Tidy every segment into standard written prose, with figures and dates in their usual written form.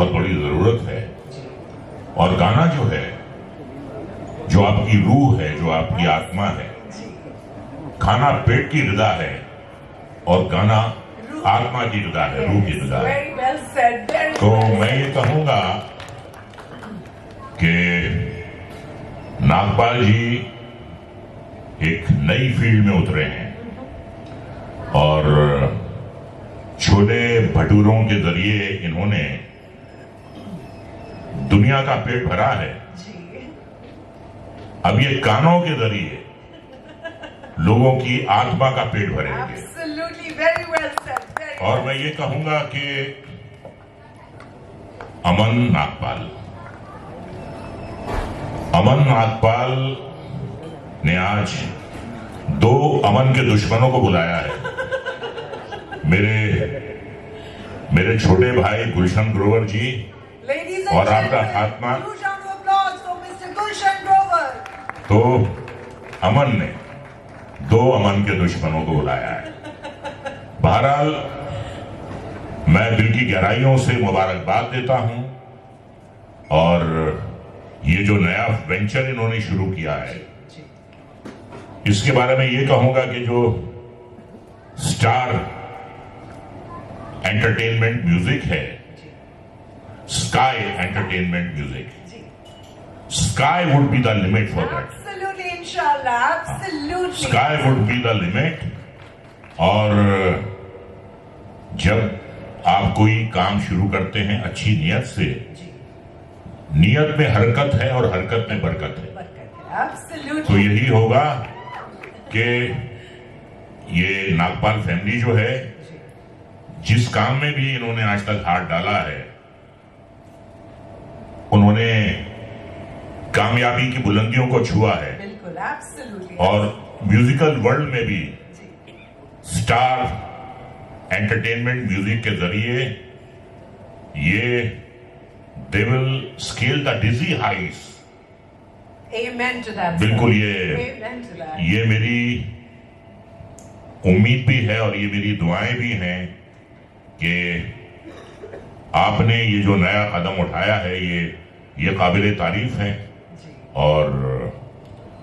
बहुत बड़ी जरूरत है। और गाना जो है, जो आपकी रूह है, जो आपकी आत्मा है, खाना पेट की ग़िज़ा है और गाना आत्मा की ग़िज़ा है, रूह की ग़िज़ा है। तो मैं ये कहूंगा कि नागपाल जी एक नई फील्ड में उतरे हैं और छोले भटूरों के जरिए इन्होंने दुनिया का पेट भरा है। अब ये गानों के जरिए लोगों की आत्मा का पेट भरेंगे। और मैं ये कहूंगा कि अमन नागपाल ने आज 2 अमन के दुश्मनों को बुलाया है। मेरे छोटे भाई गुलशन ग्रोवर जी और आपका आत्मा। तो अमन ने 2 अमन के दुश्मनों को बुलाया है। बहरहाल मैं दिल की गहराइयों से मुबारकबाद देता हूं और ये जो नया वेंचर इन्होंने शुरू किया है, इसके बारे में ये कहूंगा कि जो स्टार एंटरटेनमेंट म्यूजिक है, sky entertainment music, sky would be the limit for that. Sky would be the limit. और जब आप कोई काम शुरू करते हैं अच्छी नियत से, नियत में हरकत है और हरकत में बरकत है। तो यही होगा कि ये नागपाल फैमिली जो है, जिस काम में भी इन्होंने आज तक हाथ डाला है, उन्होंने कामयाबी की बुलंदियों को छुआ है। और म्यूजिकल वर्ल्ड में भी स्टार एंटरटेनमेंट म्यूजिक के जरिए ये they will scale the dizzy heights. बिल्कुल, ये मेरी उम्मीद भी है और ये मेरी दुआएं भी हैं कि आपने ये जो नया कदम उठाया है, ये काबिले तारीफ है और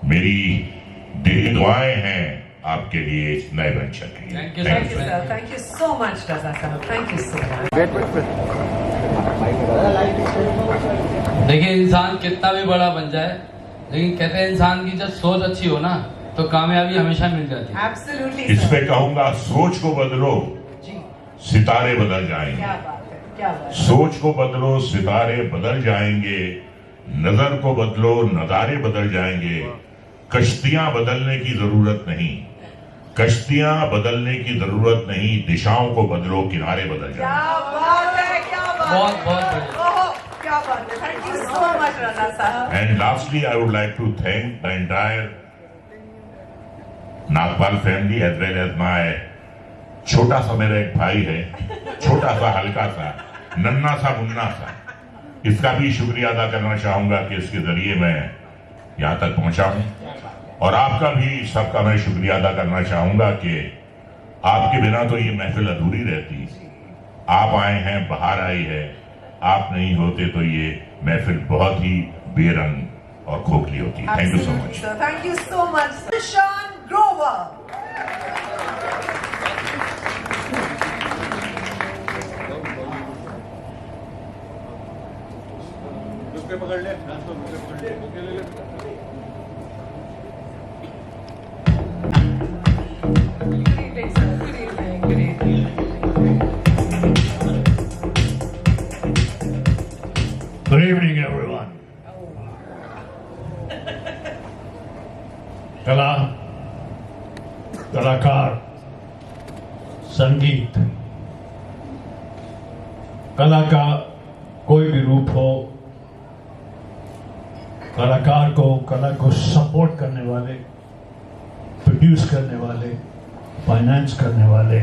मेरी दिली दुआएं हैं आपके लिए इस नए वेंचर के लिए। Thank you so much, Raza साहब। Thank you so much. देखिए, इंसान कितना भी बड़ा बन जाए, लेकिन कहते हैं इंसान की जब सोच अच्छी हो ना तो कामयाबी हमेशा मिल जाती है। Absolutely. इस पे कहूंगा, सोच को बदलो, सितारे बदल जाएंगे। क्या बात है, क्या बात है। सोच को बदलो, सितारे बदल जाएंगे। नजर को बदलो, नजारे बदल जाएंगे। कश्तियां बदलने की जरूरत नहीं, कश्तियां बदलने की जरूरत नहीं, दिशाओं को बदलो, किनारे बदल जाएंगे। क्या बात है, क्या बात है। बहुत बढ़िया। क्या बात है। Thank you so much, Raza साहब। And lastly, I would like to thank the entire Nagpal family as well as my छोटा सा मेरा एक भाई है, छोटा सा, हल्का सा, नन्ना सा, मुन्ना सा, इसका भी शुक्रिया अदा करना चाहूंगा कि इसके जरिए मैं यहाँ तक पहुंचा हूं। और आपका भी, सबका मैं शुक्रिया अदा करना चाहूंगा कि आपके बिना तो ये महफिल अधूरी रहती। आप आए हैं, बाहर आई है, आप नहीं होते तो ये महफिल बहुत ही बेरंग और खोखली होती। Thank you so much. Thank you so much, Gulshan Grover. पकड़ ले, पकड़ ले। Good evening, everyone. कला, कलाकार, संगीत, कला का कोई भी रूप हो, कलाकार को, कला को सपोर्ट करने वाले, प्रोड्यूस करने वाले, फाइनेंस करने वाले,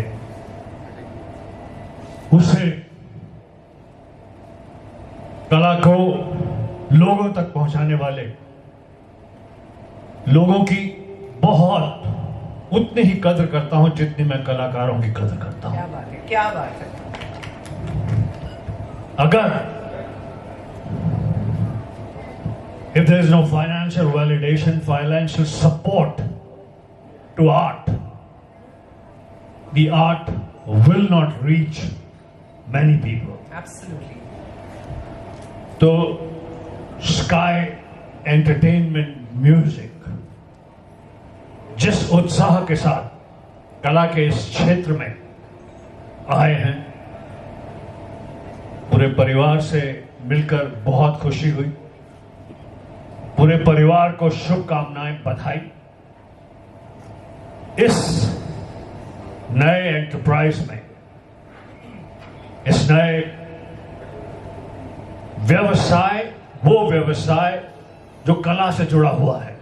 उसे कला को लोगों तक पहुंचाने वाले लोगों की बहुत उतनी ही कदर करता हूं जितनी मैं कलाकारों की कदर करता हूं। क्या बात है, क्या बात है। अगर if there is no financial validation, financial support to art, the art will not reach many people. Absolutely. तो स्काई एंटरटेनमेंट म्यूजिक जिस उत्साह के साथ कला के इस क्षेत्र में आए हैं, पूरे परिवार से मिलकर बहुत खुशी हुई। पूरे परिवार को शुभकामनाएं, बधाई। इस नए एंटरप्राइज में, इस नए व्यवसाय, वो व्यवसाय जो कला से जुड़ा हुआ है,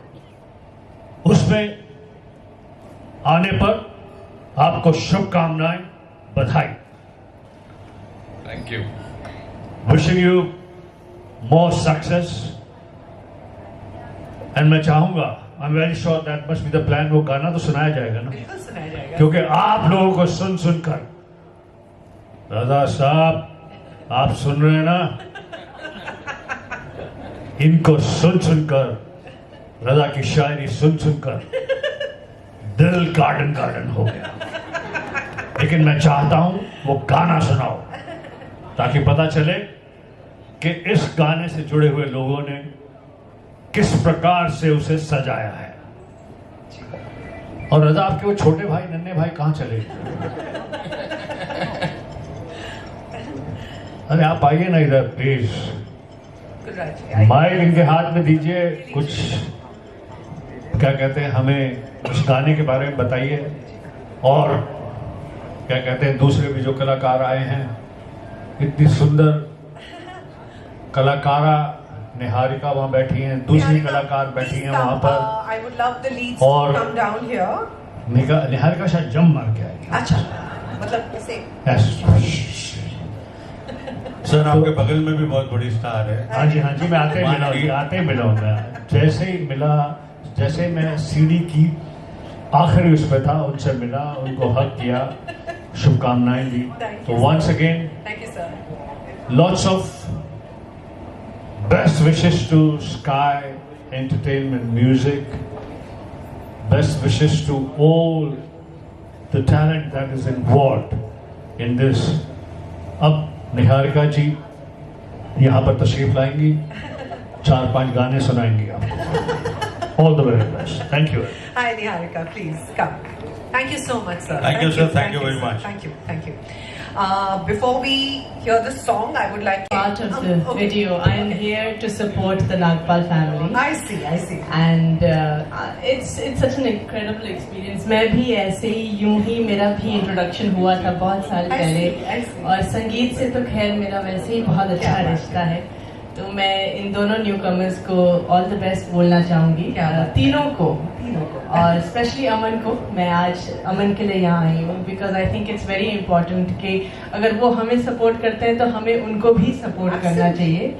उसमें आने पर आपको शुभकामनाएं, बधाई। Thank you. Wishing you more success. And मैं चाहूंगा, I am very sure that must be the plan, वो गाना तो सुनाया जाएगा ना, बिल्कुल सुनाया जाएगा। क्योंकि आप लोगों को सुन सुनकर, रजा साहब आप सुन रहे हैं ना, इनको सुन सुनकर, रजा की शायरी सुन सुनकर दिल गार्डन गार्डन हो गया। लेकिन मैं चाहता हूं वो गाना सुनाओ, ताकि पता चले कि इस गाने से जुड़े हुए लोगों ने किस प्रकार से उसे सजाया है। और रजा, आपके वो छोटे भाई, नन्हे भाई कहां चले? अरे आप आइए ना इधर प्लीज, माइक इनके हाथ में दीजिए। कुछ क्या कहते हैं, हमें उस गाने के बारे में बताइए। और क्या कहते हैं, दूसरे भी जो कलाकार आए हैं, इतनी सुंदर कलाकारा निहारिका वहां बैठी हैं, दूसरी कलाकार बैठी हैं वहां पर। I would love the leads और to come down here. Niharika शायद जम मार के आएगी। अच्छा, मतलब इसे सर आपके बगल में भी बहुत बड़ी स्टार है। हाँ जी, हाँ जी, मैं आते ही मिलाऊंगा। जैसे ही मिला, जैसे मैं सीढ़ी की आखिरी उस पे था, उनसे मिला, उनको हक किया, शुभकामनाएं दी। तो once again, thank you sir. lots of best wishes to Sky Entertainment Music. Best wishes to all the talent that is involved in this. अब निहारिका जी यहाँ पर तशरीफ लाएंगी, 4-5 गाने सुनाएंगी आपको। All the very best. Thank you. Hi Niharika, please come. Thank you so much, sir. Thank you, sir. Thank you very much. Thank you. Thank you. Before we hear the song, I would like to... Part of the okay. video. I am here to support the Nagpal family. I see, I see. And it's such an incredible experience. मैं भी ऐसे ही यूं ही मेरा भी introduction हुआ था बहुत साल पहले, I see. और संगीत से तो खैर मेरा वैसे ही बहुत अच्छा क्या बात रिश्ता है। तो मैं इन दोनों न्यू कमर्स को ऑल द बेस्ट बोलना चाहूँगी, तीनों को, और स्पेशली अमन को। मैं आज अमन के लिए यहाँ आई हूँ because I think it's very important कि अगर वो हमें सपोर्ट करते हैं तो हमें उनको भी सपोर्ट करना चाहिए।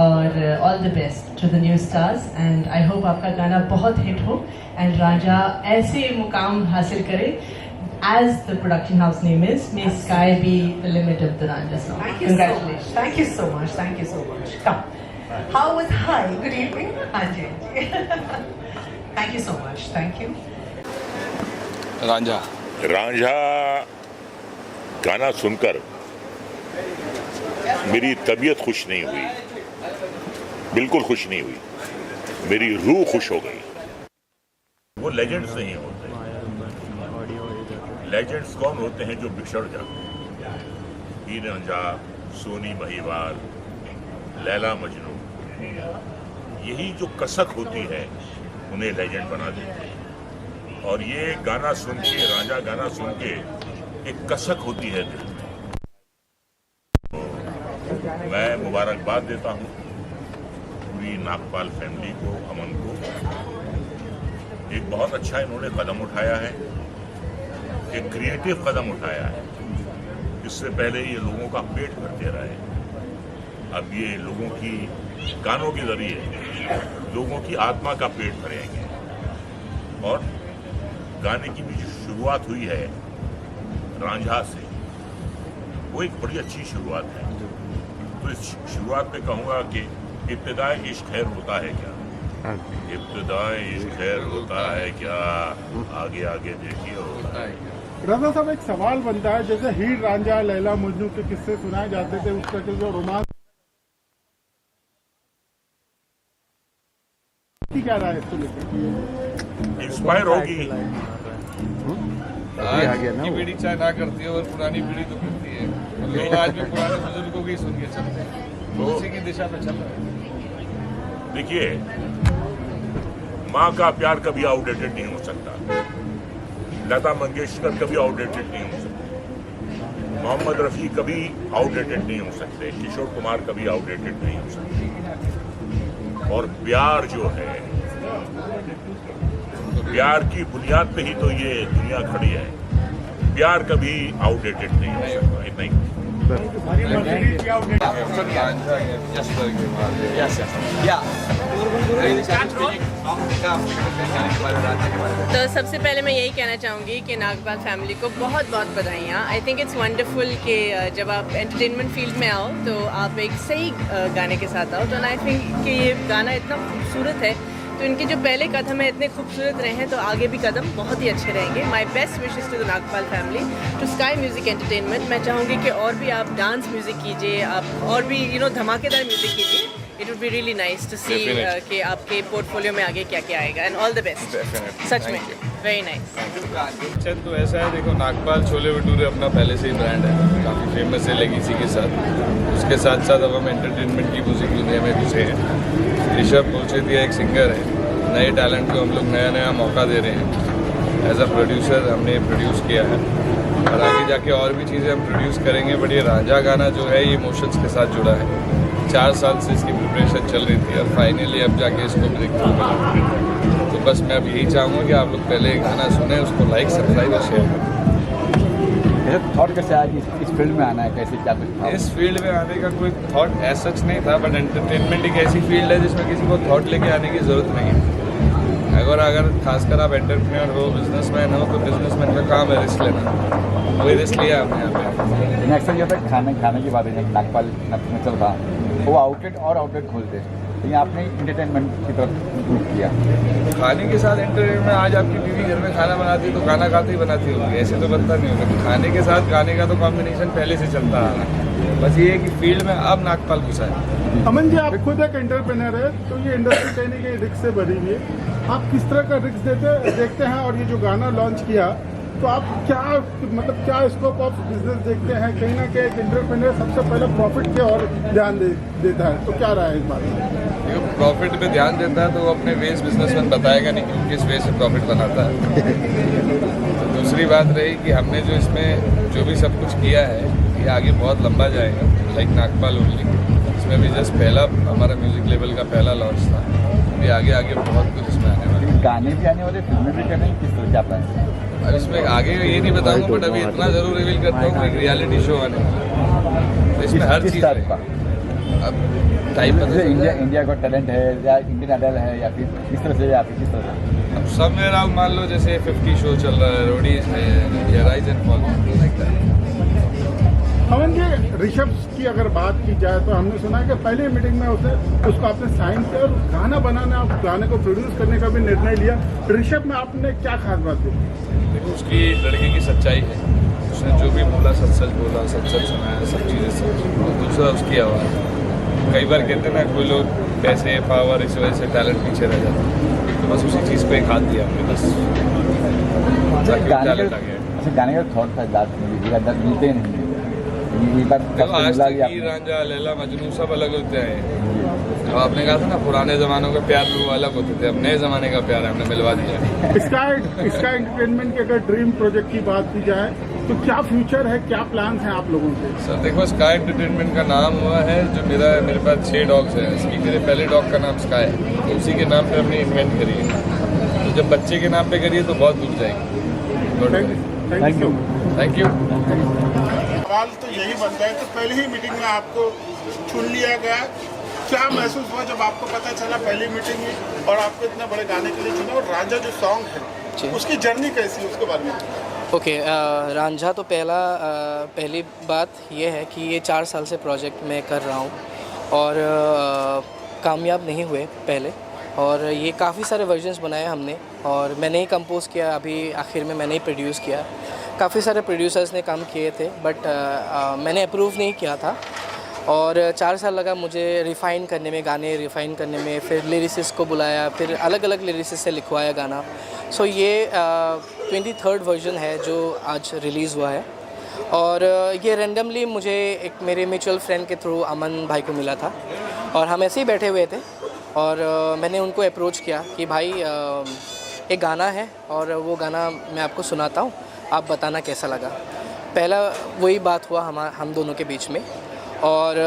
और all the best to the new stars, and I hope आपका गाना बहुत हिट हो एंड रांझा ऐसे मुकाम हासिल करे as the production house name is. May sky be the limit of the Ranjha song. Thank you so much. Congratulations. Thank you so much. Thank you so much. Come. How was hi? Good evening. Anji. Thank you so much. Thank you. Ranjha Ranjha गाना सुनकर मेरी तबीयत खुश नहीं हुई, बिल्कुल खुश नहीं हुई, मेरी रूह खुश हो गई। वो लेजेंड्स नहीं होते। लेजेंड्स कौन होते हैं? जो बिछड़ जाते हैं। हीर रांझा, सोनी महिवाल, लैला मजनू, यही जो कसक होती है उन्हें लेजेंड बना देती है। और ये गाना सुन के, रांझा गाना सुन के एक कसक होती है दिल में। तो मैं मुबारकबाद देता हूँ पूरी नागपाल फैमिली को, अमन को। एक बहुत अच्छा इन्होंने कदम उठाया है, एक क्रिएटिव कदम उठाया है। इससे पहले ये लोगों का पेट भरते रहे, अब ये लोगों की गानों के जरिए लोगों की आत्मा का पेट भरेंगे। और गाने की भी जो शुरुआत हुई है रांझा से, वो एक बड़ी अच्छी शुरुआत है। तो इस शुरुआत पे कहूँगा कि इब्तिदाई इश्क खैर होता है क्या। इब्तिदाई ये खैर होता है क्या, आगे आगे देखिए होता है। रजा साहब, एक सवाल बनता है, जैसे हीर रांझा लैला मजनू के किस्से सुनाए जाते थे, उसका जो रोमांस क्या रहा है इसको लेकर? इंस्पायर होगी। आज की पीढ़ी चाहे ना करती है और पुरानी पीढ़ी तो करती है, लोग आज भी पुराने बुजुर्गों की सुन के चलते हैं, तो उसी की दिशा में चल रहे हैं। देखिए, माँ का प्यार कभी आउटडेटेड नहीं हो सकता, लता मंगेशकर कभी आउटडेटेड नहीं हो सकते, मोहम्मद रफ़ी कभी आउटडेटेड नहीं हो सकते, किशोर कुमार कभी आउटडेटेड नहीं हो सकते। और प्यार जो है, तो प्यार की बुनियाद पे ही तो ये दुनिया खड़ी है। प्यार कभी आउटडेटेड नहीं हो सकता, इतना ही। तो सबसे पहले मैं यही कहना चाहूँगी कि नागपाल फैमिली को बहुत बहुत बधाइयाँ। आई थिंक इट्स वंडरफुल कि जब आप एंटरटेनमेंट फील्ड में आओ तो आप एक सही गाने के साथ आओ। तो आई थिंक कि ये गाना इतना खूबसूरत है, तो इनके जो पहले कदम है इतने खूबसूरत रहे हैं, तो आगे भी कदम बहुत ही अच्छे रहेंगे। My best wishes to the Nagpal family, to Sky Music Entertainment. मैं चाहूँगी कि और भी आप डांस म्यूजिक कीजिए, आप और भी धमाकेदार म्यूजिक कीजिए। It would be really nice to see कि आपके पोर्टफोलियो में आगे क्या क्या आएगा। एंड ऑल द बेस्ट, सच में वेरी नाइस। चंद तो ऐसा है, देखो नागपाल छोले भटूरे अपना पहले से ही ब्रांड है, काफ़ी फेमस है लेगेसी के साथ। उसके साथ साथ अब हम एंटरटेनमेंट की म्यूजिक दुनिया में घुसे हैं। ऋषभ पोलचेतिया एक सिंगर है, नए टैलेंट को हम लोग नया नया मौका दे रहे हैं। एज अ प्रोड्यूसर हमने प्रोड्यूस किया है और आगे जाके और भी चीज़ें हम प्रोड्यूस करेंगे। बट ये रांझा गाना जो है, ये इमोशंस के साथ जुड़ा है। 4 साल से इसकी प्रिपरेशन चल रही थी और फाइनली अब जाके इसको ब्रेक थ्रू मिला। तो बस मैं अब यही चाहूँगा कि आप लोग पहले गाना सुने, उसको लाइक, सब्सक्राइब और शेयर करें। थॉट कैसे आया इस फील्ड में आना है, कैसे क्या कुछ था? इस फील्ड में आने का कोई थॉट एज सच नहीं था, बट एंटरटेनमेंट एक ऐसी फील्ड है जिसमें किसी को थॉट लेके आने की ज़रूरत नहीं है। अगर खासकर आप एंटरप्रेन्योर हो, बिजनेसमैन हो, तो बिजनेसमैन का काम है रिस्क लेना। वही रिस्क लिया आपने यहाँ पे। अक्सर ये होता है खाने की बात है, नागपाल में चल रहा, वो आउटलेट और आउटलेट खोलते हैं, लेकिन आपने इंटरटेनमेंट की तरफ इंप्रूव किया। खाने के साथ एंटरटेनमेंट, आज आपकी बीवी घर में खाना बनाती है तो खाना खाते ही बनाती होगी, ऐसे तो बनता नहीं होगा। खाने के साथ गाने का तो कॉम्बिनेशन पहले से चलता आ रहा है। बस ये है कि फील्ड में अब नागपाल घुसा है। अमन जी, आप खुद एक एंटरप्रेन्योर है, तो ये इंडस्ट्री कहीं ना कहीं रिस्क से भरी हुई है। आप किस तरह का रिस्क देखते हैं, और ये जो गाना लॉन्च किया, तो आप क्या स्कोप ऑफ बिजनेस देखते हैं? कहीं ना कहीं एक एंटरप्रेन्योर सबसे पहले प्रॉफिट पे और ध्यान देता है, तो क्या रहा है इस बारे में? प्रॉफिट पे ध्यान देता है तो वो अपने वेज बिजनेसमैन बताएगा नहीं कि किस वे से प्रॉफिट बनाता है। तो दूसरी बात रही कि हमने जो इसमें जो भी सब कुछ किया है, ये आगे बहुत लंबा जाएगा, लाइक नागपाल ओनली। इसमें भी जस्ट पहला हमारा म्यूजिक लेवल का पहला लॉन्च था। अभी आगे बहुत कुछ इसमें आने वाला है। गाने भी आने वाले, फिल्में भी करें, किस तरह क्या प्लान है? अब इसमें आगे ये नहीं बताऊंगा, बट अभी इतना जरूर रिवील करता हूँ, एक रियलिटी शो आने वाला है। तो इसमें हर चीज़ टाइप का, अब टाइप इंडिया का टैलेंट है या इंडियन आइडल है, या फिर किस तरह से, या फिर किस तरह से? अब सब मेरा मान लो जैसे 50 शो चल रहा है, रोडीज है, या rise and fall like that. Aman ji, Rishabh की अगर बात की जाए तो हमने सुना है कि पहली मीटिंग में उसको आपने साइन किया और गाना बनाना, आप गाने को प्रोड्यूस करने का भी निर्णय लिया। ऋषभ में आपने क्या खास बात देखी? देखो, उसकी लड़के की सच्चाई है, उसने जो भी बोला सच सच बोला, सच सच सुनाया, सब चीज़ें सच। और दूसरा उसकी आवाज़। कई बार कहते ना कोई लोग पैसे, पावर, इस वजह से टैलेंट पीछे रह जाता है, तो बस उसी चीज़ पे एक हाथ दिया हमने, बस टैलेंट आ गया। गाने का थॉट था, मिलते नहीं। आज तक हीर रांझा लैला मजनू सब अलग होते हैं। तो आपने कहा था ना, पुराने जमानों का प्यार वो अलग होते थे, अब नए जमाने का प्यार हमने मिलवा दिया। इसका एंटरटेनमेंट के अगर ड्रीम प्रोजेक्ट की बात की जाए तो क्या फ्यूचर है, क्या प्लान है आप लोगों के? सर देखो, स्काई एंटरटेनमेंट का नाम हुआ है, जो मेरे पास 6 डॉग्स हैं, इसकी मेरे पहले डॉग का नाम स्काई है, तो उसी के नाम पे हमने इन्वेंट करी है। तो जब बच्चे के नाम पे करिए तो बहुत दूर जाएंगे। Thank you. सवाल तो यही बनता है कि पहले ही मीटिंग में आपको चुन लिया गया, क्या महसूस हुआ जब आपको पता चला पहली मीटिंग में और आपको इतने बड़े गाने के लिए चुना? और रांझा जो सॉन्ग है, उसकी जर्नी कैसी है, उसके बारे में? ओके, रांझा तो पहली बात ये है कि ये 4 साल से प्रोजेक्ट मैं कर रहा हूँ और कामयाब नहीं हुए पहले, और ये काफ़ी सारे वर्जन्स बनाए हमने और मैंने ही कंपोज़ किया, अभी आखिर में मैंने ही प्रोड्यूस किया। काफ़ी सारे प्रोड्यूसर्स ने काम किए थे बट मैंने अप्रूव नहीं किया था और 4 साल लगा मुझे रिफ़ाइन करने में, गाने रिफ़ाइन करने में। फिर लिरिसिस्ट को बुलाया, फिर अलग अलग लिरिसिस्ट से लिखवाया गाना। सो ये 23rd वर्जन है जो आज रिलीज़ हुआ है और ये रैंडमली मुझे एक मेरे म्यूचुअल फ्रेंड के थ्रू अमन भाई को मिला था और हम ऐसे ही बैठे हुए थे और मैंने उनको अप्रोच किया कि भाई एक गाना है और वो गाना मैं आपको सुनाता हूँ, आप बताना कैसा लगा। पहला वही बात हुआ हम दोनों के बीच में और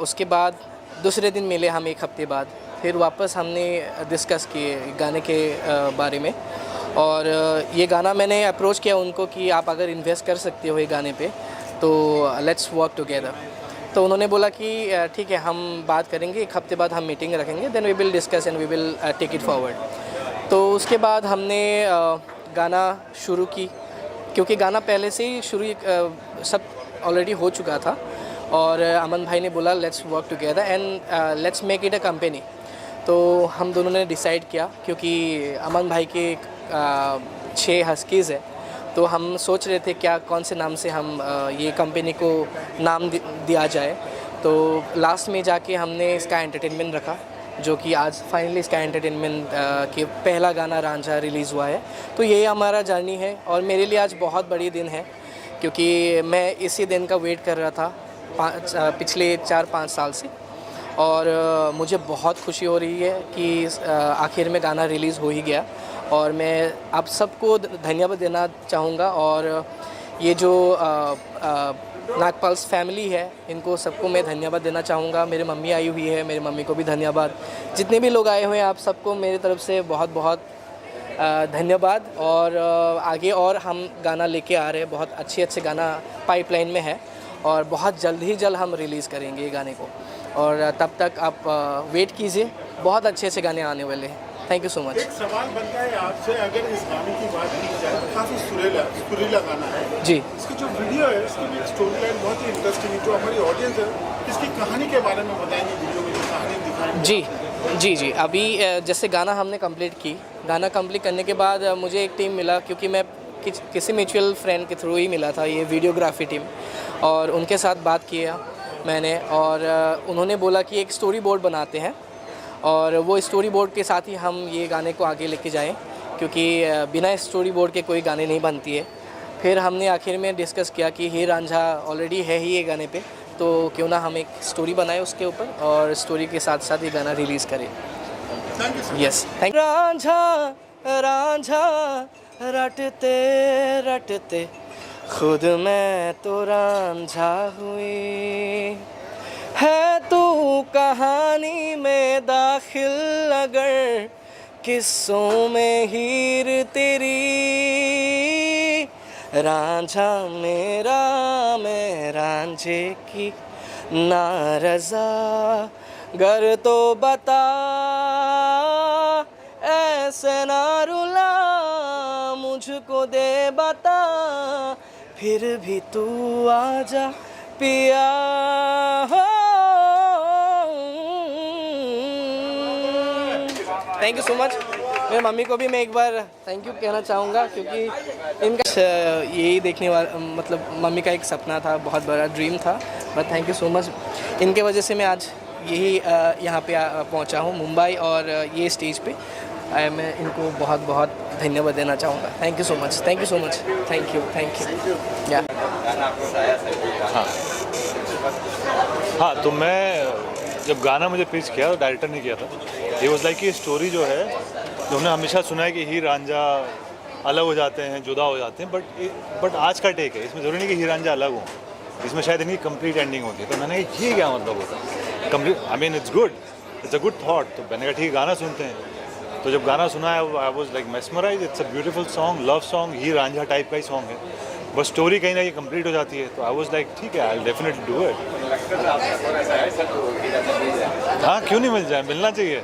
उसके बाद दूसरे दिन मिले हम 1 हफ़्ते बाद, फिर वापस हमने डिस्कस किए गाने के बारे में और ये गाना मैंने अप्रोच किया उनको कि आप अगर इन्वेस्ट कर सकते हो ये गाने पे तो लेट्स वर्क टुगेदर। तो उन्होंने बोला कि ठीक है हम बात करेंगे, 1 हफ़्ते बाद हम मीटिंग रखेंगे, then we will discuss and we will take it forward. तो उसके बाद हमने गाना शुरू की क्योंकि गाना पहले से ही शुरू सब ऑलरेडी हो चुका था और अमन भाई ने बोला let's work together and let's make it a company. तो हम दोनों ने डिसाइड किया क्योंकि अमन भाई के 6 हस्कीज़ है तो हम सोच रहे थे क्या कौन से नाम से हम ये कंपनी को नाम दिया जाए। तो लास्ट में जाके हमने इसका एंटरटेनमेंट रखा जो कि आज फाइनली इसका एंटरटेनमेंट के पहला गाना रांझा रिलीज़ हुआ है। तो ये हमारा जर्नी है और मेरे लिए आज बहुत बड़ी दिन है क्योंकि मैं इसी दिन का वेट कर रहा था पिछले 4-5 साल से और मुझे बहुत खुशी हो रही है कि आखिर में गाना रिलीज़ हो ही गया और मैं आप सबको धन्यवाद देना चाहूँगा और ये जो नागपाल्स फैमिली है इनको सबको मैं धन्यवाद देना चाहूँगा। मेरी मम्मी आई हुई है, मेरी मम्मी को भी धन्यवाद। जितने भी लोग आए हुए हैं आप सबको मेरी तरफ से बहुत बहुत धन्यवाद और आगे और हम गाना लेके आ रहे हैं, बहुत अच्छे गाना पाइपलाइन में है और बहुत जल्द हम रिलीज़ करेंगे ये गाने को और तब तक आप वेट कीजिए, बहुत अच्छे गाने आने वाले हैं। Thank you so much. एक सवाल बनता है आपसे, अगर इस गाने की बात की जाए तो काफ़ी सुरीला गाना है जी। इसकी जो वीडियो है इसकी भी एक स्टोरी लाइन बहुत ही इंटरेस्टिंग है। जो हमारी ऑडियंस है इसकी कहानी के बारे में बताएंगे, वीडियो में जो कहानी दिखाएंगे। जी अभी जैसे गाना हमने कंप्लीट की, गाना कंप्लीट करने के बाद मुझे एक टीम मिला क्योंकि मैं किसी म्यूचुअल फ्रेंड के थ्रू ही मिला था, ये वीडियोग्राफी टीम, और उनके साथ बात किया मैंने और उन्होंने बोला कि एक स्टोरी बोर्ड बनाते हैं और वो स्टोरी बोर्ड के साथ ही हम ये गाने को आगे लेके जाएं क्योंकि बिना स्टोरी बोर्ड के कोई गाने नहीं बनती है। फिर हमने आखिर में डिस्कस किया कि ही रांझा ऑलरेडी है ही ये गाने पे, तो क्यों ना हम एक स्टोरी बनाए उसके ऊपर और स्टोरी के साथ साथ ये गाना रिलीज़ करें। Yes, thank you. Ranjha Ranjha रटते रटते खुद मैं तो रांझा हुई, है तू कहानी में दाखिल अगर किस्सों में हीर तेरी, रांझा मेरा मैं रांझे की नारज़ा, गर तो बता ऐसे ना रुला मुझको दे बता, फिर भी तू आजा पिया हो। Thank you so much. मेरी मम्मी को भी मैं एक बार थैंक यू कहना चाहूँगा क्योंकि इनका यही देखने वाला मतलब मम्मी का एक सपना था, बहुत बड़ा ड्रीम था, but thank you so much. इनके वजह से मैं आज यही यहाँ पे पहुँचा हूँ मुंबई और ये स्टेज पे मैं इनको बहुत बहुत धन्यवाद देना चाहूँगा। Thank you so much, thank you so much, thank you या। हाँ, तो मैं जब गाना मुझे पिच किया तो डायरेक्टर ने किया था, ये वाज लाइक ये स्टोरी जो है जो हमने हमेशा सुना है कि हीर रांझा अलग हो जाते हैं, जुदा हो जाते हैं, बट आज का टेक है, इसमें ज़रूरी नहीं कि हीर रांझा अलग हो, इसमें शायद इनकी कंप्लीट एंडिंग होती है। तो मैंने कहा ये क्या मतलब होता है complete, I mean it's good, it's a good thought. तो मैंने कहा ठीक गाना सुनते हैं। तो जब गाना सुना है I was like mesmerise, it's a beautiful song, love song, Heer Ranjha type का ही सॉन्ग है, बस स्टोरी कहीं ना कहीं कंप्लीट हो जाती है। तो आई वाज लाइक ठीक है, I will definitely do it. हाँ, क्यों नहीं मिल जाए, मिलना चाहिए।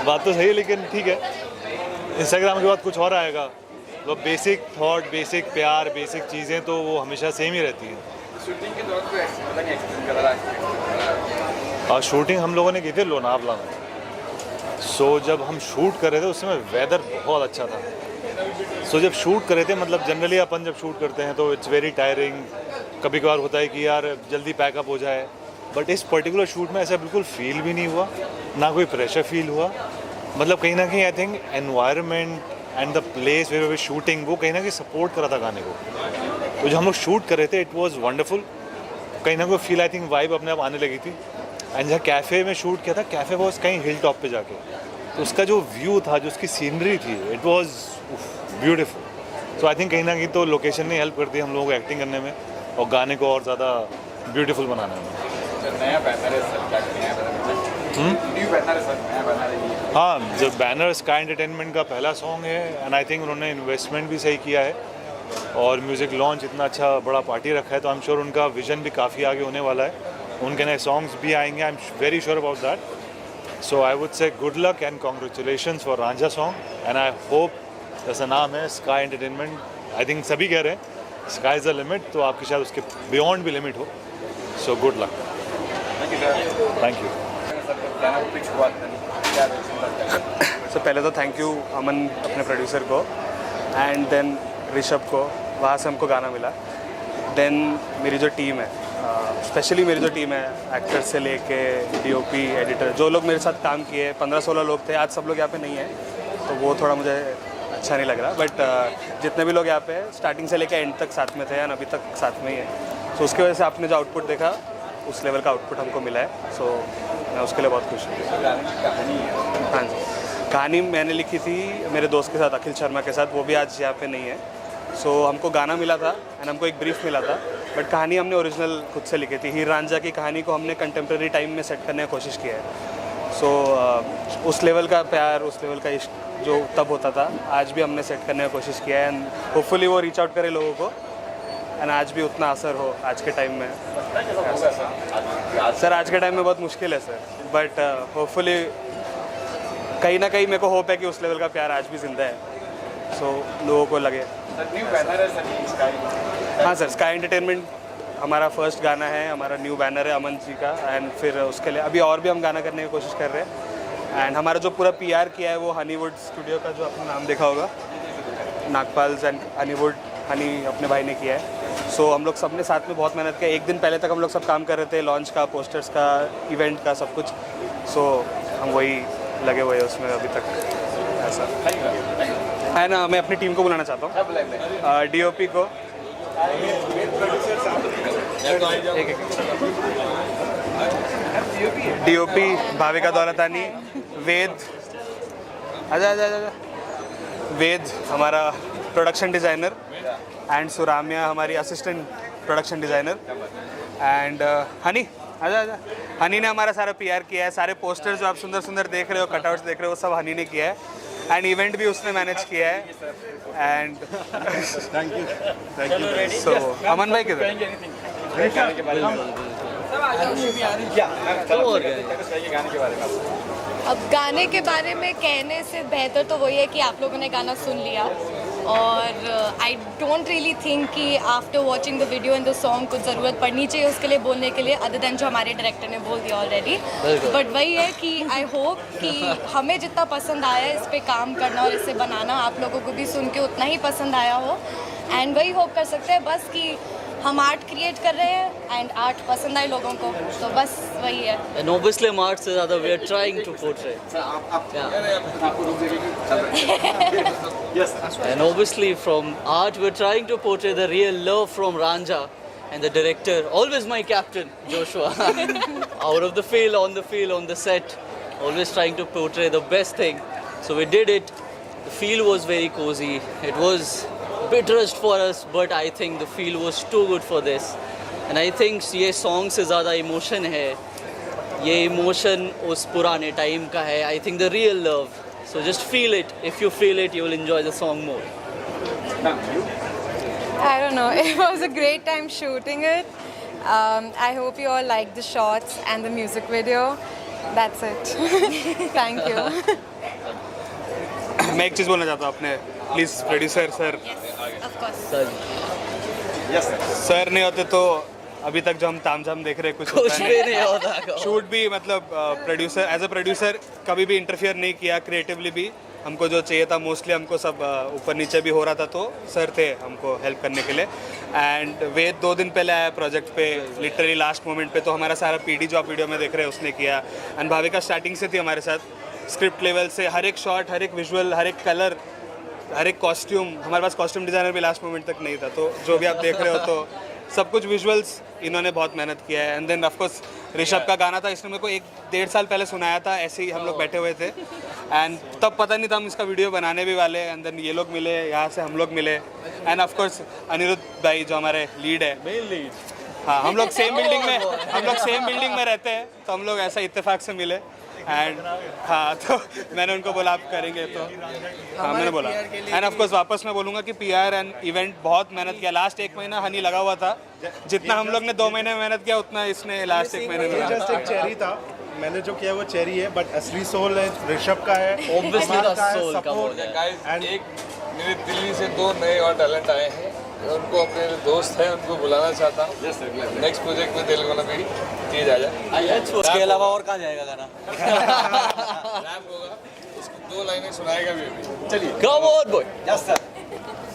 बात तो सही है, लेकिन ठीक है, इंस्टाग्राम के बाद कुछ और आएगा। तो बेसिक थॉट, बेसिक प्यार, बेसिक चीज़ें तो वो हमेशा सेम ही रहती हैं। शूटिंग हम लोगों ने की थी लोनावला में। सो जब हम शूट कर रहे थे उस समय वेदर बहुत अच्छा था। सो जब शूट कर रहे थे, मतलब जनरली अपन जब शूट करते हैं तो इट्स वेरी टायरिंग, कभी कभार होता है कि यार जल्दी पैकअप हो जाए, बट इस पर्टिकुलर शूट में ऐसा बिल्कुल फील भी नहीं हुआ, ना कोई प्रेशर फील हुआ। मतलब कहीं ना कहीं I think environment and the place where we shooting वो कहीं ना कहीं सपोर्ट कर रहा था गाने को। तो जब हम लोग शूट कर रहे थे इट वाज वंडरफुल, कहीं ना कोई फील आई थिंक वाइब अपने आप आने लगी थी। एंड जहाँ कैफ़े में शूट किया था, कैफ़े वॉज कहीं हिल टॉप पे जाके, तो उसका जो व्यू था, जो उसकी सीनरी थी, it was beautiful. So I think कहीं ना कहीं तो लोकेशन ने हेल्प करती है हम लोगों को एक्टिंग करने में और गाने को और ज़्यादा ब्यूटीफुल बनाने में। नया बैनर है सर, नया बैनर है सर। हाँ, जो बैनर स्काई एंटरटेनमेंट का पहला सॉन्ग है एंड आई थिंक उन्होंने इन्वेस्टमेंट भी सही किया है और म्यूज़िक लॉन्च इतना अच्छा बड़ा पार्टी रखा है, तो आई एम श्योर उनका विजन भी काफ़ी आगे होने वाला है। उनके नए सॉन्ग्स भी आएंगे, I am very sure about that. So I would say good luck and congratulations for Ranjha song and I hope, जैसा नाम है स्काई एंटरटेनमेंट, आई थिंक सभी कह रहे हैं स्काई इज़ द लिमिट, तो आपकी शायद उसके बियॉन्ड भी लिमिट हो। So good luck, thank you. So पहले तो थैंक यू अमन अपने प्रोड्यूसर को, एंड देन ऋषभ को, वहाँ से हमको गाना मिला। देन मेरी जो टीम है, स्पेशली मेरी जो टीम है, एक्टर से लेके डीओपी, एडिटर, जो लोग मेरे साथ काम किए, 15-16 लोग थे, आज सब लोग यहाँ पे नहीं हैं, तो वो थोड़ा मुझे अच्छा नहीं लग रहा। बट जितने भी लोग यहाँ पे स्टार्टिंग से लेके एंड तक साथ में थे एंड अभी तक साथ में ही है, तो उसकी वजह से आपने जो आउटपुट देखा उस लेवल का आउटपुट हमको मिला है। सो मैं उसके लिए बहुत खुश हूँ। हाँ जी, कहानी मैंने लिखी थी मेरे दोस्त के साथ, अखिल शर्मा के साथ, वो भी आज यहाँ पे नहीं है। सो हमको गाना मिला था एंड हमको एक ब्रीफ मिला था, बट कहानी हमने ओरिजिनल खुद से लिखी थी। हीर रांझा की कहानी को हमने कंटेम्प्रेरी टाइम में सेट करने की कोशिश किया है। सो उस लेवल का प्यार, उस लेवल का इश्क जो तब होता था, आज भी हमने सेट करने की कोशिश किया है एंड होपफुली वो रीच आउट करे लोगों को एंड आज भी उतना असर हो आज के टाइम में। सर आज के टाइम में बहुत मुश्किल है सर, बट होपफुली कहीं ना कहीं मेरे को होप है कि उस लेवल का प्यार आज भी जिंदा है, सो लोगों को लगे। हाँ सर, स्काई एंटरटेनमेंट हमारा फर्स्ट गाना है, हमारा न्यू बैनर है अमन जी का, एंड फिर उसके लिए अभी और भी हम गाना करने की कोशिश कर रहे हैं। एंड हमारा जो पूरा पीआर किया है वो हनीवुड स्टूडियो का, जो आपने नाम देखा होगा, नागपाल्स एंड हनीवुड, हनी अपने भाई ने किया है। सो हम लोग सब ने साथ में बहुत मेहनत किया, एक दिन पहले तक हम लोग सब काम कर रहे थे, लॉन्च का, पोस्टर्स का, इवेंट का, सब कुछ। सो हम वही लगे हुए हैं उसमें अभी तक ऐसा है ना। मैं अपनी टीम को बुलाना चाहता हूँ, डीओपी को, डीओपी भाविका दौलतानी, वेद, आजा आजा आजा, वेद हमारा प्रोडक्शन डिज़ाइनर, एंड सुराम्या हमारी assistant production designer, and honey, आजा आजा, हनी ने हमारा सारा पीआर किया है। सारे पोस्टर्स जो आप सुंदर सुंदर देख रहे हो, कटआउट्स देख रहे हो, वो सब हनी ने किया है, एंड इवेंट भी उसने मैनेज किया है। And thank you. So Aman भाई किधर? अब गाने के बारे में कहने से बेहतर तो वही है कि आप लोगों ने गाना सुन लिया, और आई डोंट रियली थिंक कि after watching the video and the song कुछ ज़रूरत पड़नी चाहिए उसके लिए बोलने के लिए, अदर देन जो हमारे डायरेक्टर ने बोल दिया ऑलरेडी। बट वही है कि आई होप कि हमें जितना पसंद आया इस पर काम करना और इसे बनाना, आप लोगों को भी सुन के उतना ही पसंद आया हो, एंड वही होप कर सकते हैं बस कि हम आर्ट क्रिएट कर रहे हैं एंड आर्ट पसंद आए लोगों को, तो बस वही है। And obviously हम आर्ट से ज़्यादा we are trying to portray. And obviously from art we're trying to portray the real love from Ranjha and the director, always my captain, Joshua. Out of the field, on the set, always trying to portray the best thing. So we did it. The feel was very cozy. It was bit rushed for us, but I think the feel was too good for this. And I think ये song से ज़्यादा emotion है, ये emotion उस पुराने time का है. I think the real love. So just feel it. If you feel it, you will enjoy the song more. I don't know. It was a great time shooting it. I hope you all liked the shots and the music video. That's it. Thank you. मैं एक चीज़ बोलना चाहता हूँ अपने please producer sir, Of course. Sir नहीं होते तो अभी तक जो हम तामझाम देख रहे हैं कुछ कुछ भी नहीं होता। शूट भी मतलब प्रोड्यूसर एज अ प्रोड्यूसर कभी भी इंटरफियर नहीं किया, क्रिएटिवली भी हमको जो चाहिए था मोस्टली हमको सब ऊपर नीचे भी हो रहा था, तो सर थे हमको हेल्प करने के लिए। एंड वेद 2 दिन पहले आया प्रोजेक्ट पे, लिटरली लास्ट मोमेंट पे, तो हमारा सारा पीडी जो आप वीडियो में देख रहे हैं उसने किया। एंड भाविका स्टार्टिंग से थी हमारे साथ, स्क्रिप्ट लेवल से हर एक शॉट, हर एक विजुअल, हर एक कलर, हर एक कॉस्ट्यूम। हमारे पास कॉस्ट्यूम डिज़ाइनर भी लास्ट मोमेंट तक नहीं था, तो जो भी आप देख रहे हो तो सब कुछ विजुअल्स इन्होंने बहुत मेहनत किया है। एंड देन ऑफकोर्स ऋषभ का गाना था, इसने मेरे को 1-1.5 साल पहले सुनाया था, ऐसे ही हम लोग बैठे हुए थे एंड तब पता नहीं था हम इसका वीडियो बनाने भी वाले। एंड देन ये लोग मिले, यहाँ से हम लोग मिले। एंड ऑफकोर्स अनिरुद्ध भाई जो हमारे लीड है, मेन लीड, हाँ, हम लोग सेम बिल्डिंग में रहते हैं, तो हम लोग ऐसा इत्तेफाक से मिले। एंड हाँ, तो मैंने उनको बोला आप करेंगे, तो हाँ मैंने बोला। एंड ऑफकोर्स वापस मैं बोलूँगा कि PR एंड इवेंट बहुत मेहनत किया। लास्ट 1 महीना हनी लगा हुआ था, जितना हम लोग ने 2 महीने में मेहनत किया उतना इसने लास्ट 1 महीने में। जस्ट एक चेरी था, मैंने जो किया वो चेरी है, बट असली सोल है ऋषभ का है, Obviously the soul का बोल है। गाइस, एक मेरे दिल्ली से 2 नए और टैलेंट आए हैं, उनको अपने दोस्त हैं उनको बुलाना चाहता हूँ। नेक्स्ट प्रोजेक्ट में तेलंगाना में चीज आ जाए। उसके अलावा और कहाँ जाएगा गाना? रैप होगा, उसको 2 लाइनें सुनाएगा भी अभी। चलिए, come on boy. Yes sir.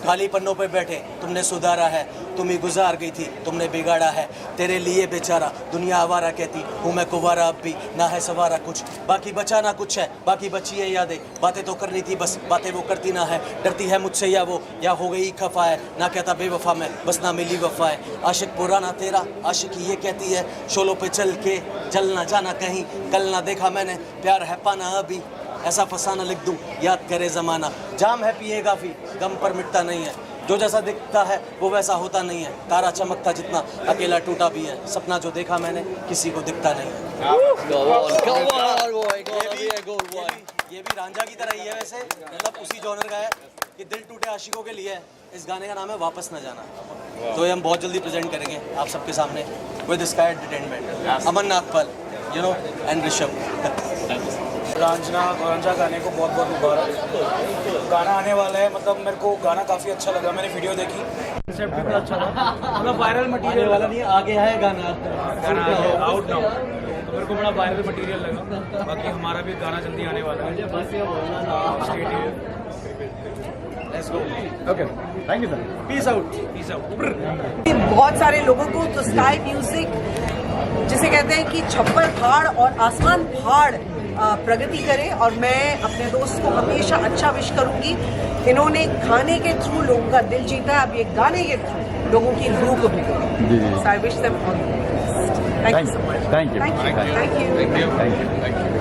खाली पन्नों पे बैठे तुमने सुधारा है, तुम ही गुजार गई थी तुमने बिगाड़ा है, तेरे लिए बेचारा दुनिया आवारा कहती हूँ मैं कुवारा, अब भी ना है सवारा कुछ, बाकी बचा ना कुछ है, बाकी बची है यादें, बातें तो करनी थी बस बातें वो करती ना है, डरती है मुझसे या वो या हो गई खफा है, ना कहता बेवफा मैं बस ना मिली वफा है, आशिक पुराना तेरा आशिकी ये कहती है, शोलों पे चल के जल ना जाना कहीं, कल ना देखा मैंने प्यार है पाना अभी, ऐसा फसाना लिख दूं याद करे ज़माना, जाम है पिए काफ़ी गम पर मिटता नहीं है, जो जैसा दिखता है वो वैसा होता नहीं है, तारा चमकता जितना अकेला टूटा भी है, सपना जो देखा मैंने किसी को दिखता नहीं है। ये भी रांझा की तरह ही है वैसे, मतलब उसी जॉनर का है कि दिल टूटे आशिकों के लिए है। इस गाने का नाम है वापस न जाना, तो ये हम बहुत जल्दी प्रेजेंट करेंगे आप सबके सामने with sky entertainment, Aman Nagpal and Rishabh. Ranjha गाने को बहुत बहुत मुबारक। गाना आने वाला है, मतलब मेरे को गाना काफ़ी अच्छा लगा, मैंने वीडियो देखी, कंसेप्ट भी अच्छा लगा, मतलब वायरल मटीरियल वाला नहीं, आगे है गाना आउट नाउ, तो मेरे को बड़ा वायरल मटीरियल लगा। बाकी हमारा भी गाना जल्दी आने वाला है। Okay, thank you sir, peace out, peace out. बहुत सारे लोगों को तो स्काई म्यूजिक जिसे कहते हैं कि छप्पर फाड़ और आसमान फाड़ प्रगति करे, और मैं अपने दोस्त को हमेशा अच्छा विश करूंगी। इन्होंने खाने के थ्रू लोगों का दिल जीता, अब ये गाने के थ्रू लोगों की रूह को भी करेंगे। So I wish them all the best. Thank you so much. Thank you.